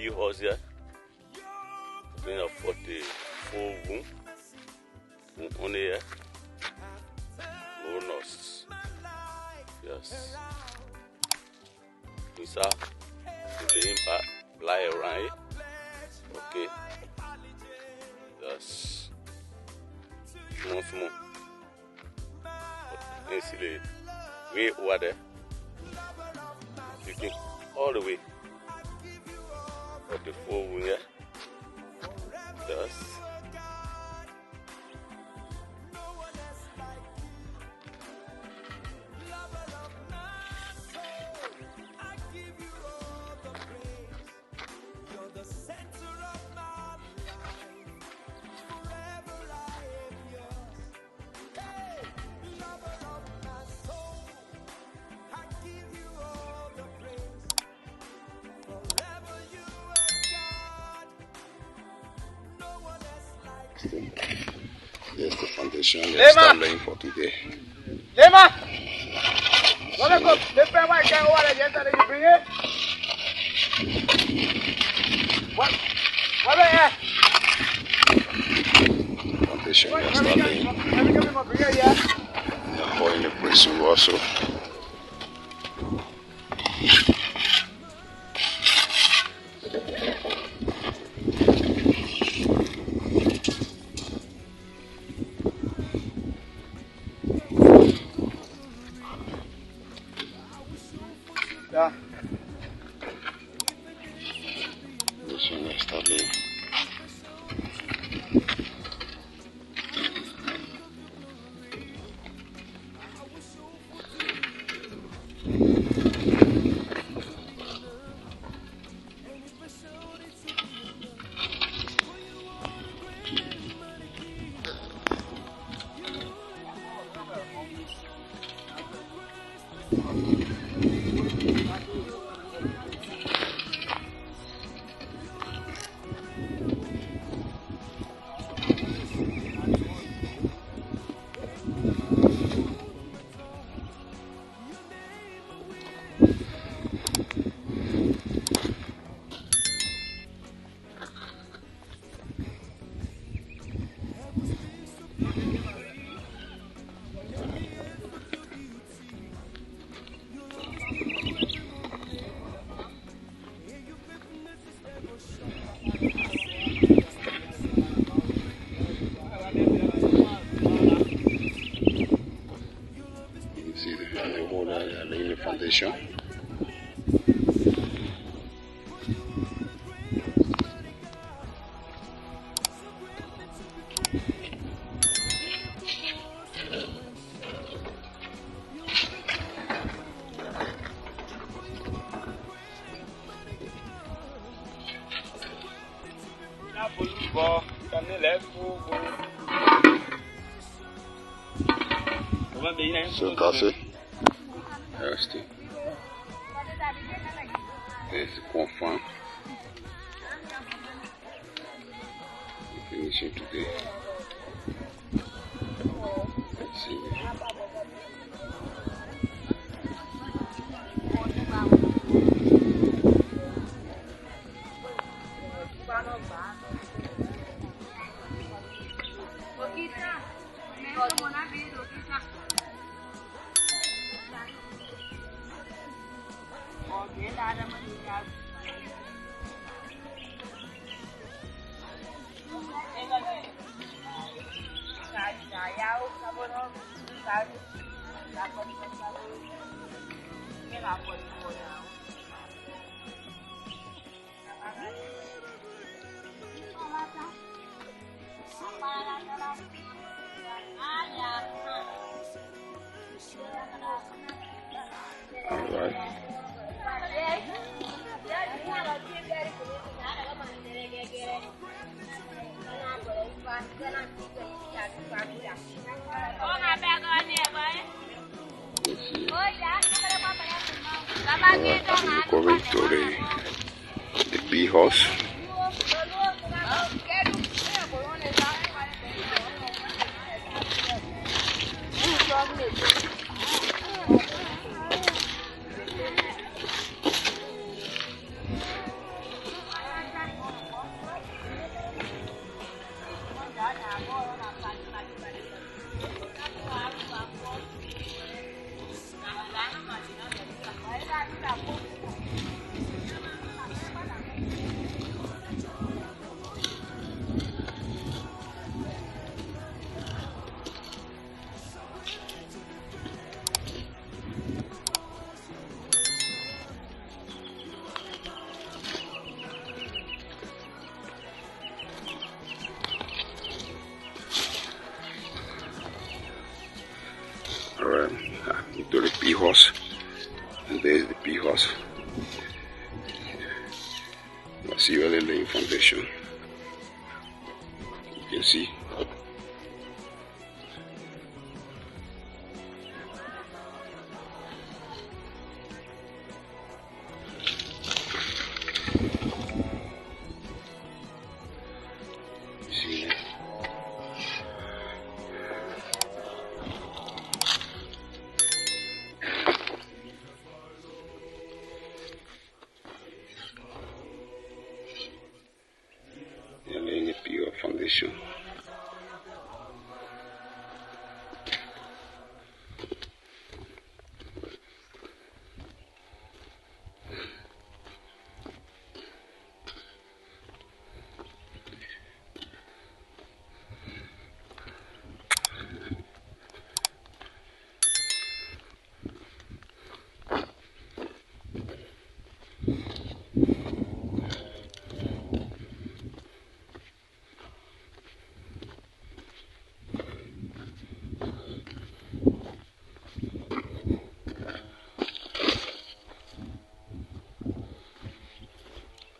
big horse here. Then I've got the 4 womb. On here. No nose. Yes. Inside. The impact. Lie around it. Okay. Yes. Small. And see the way over there. You can all the way. Of the 4 wing here. Yes. Here's the foundation we're start laying for today. Lema! What are the paper white guy over there yesterday you bring it? What are you? Foundation we're start laying. They're pouring the prison also. Yeah. This one is start laying. Foundation. So that's it. Thirsty. There's the confirm. Finishing today. Let's see. All right. Going to the bee horse. horse, and there's the B horse. That's the early laying foundation. You can see. They're laying a pure foundation.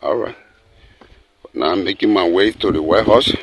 Alright, now I'm making my way to the white horse.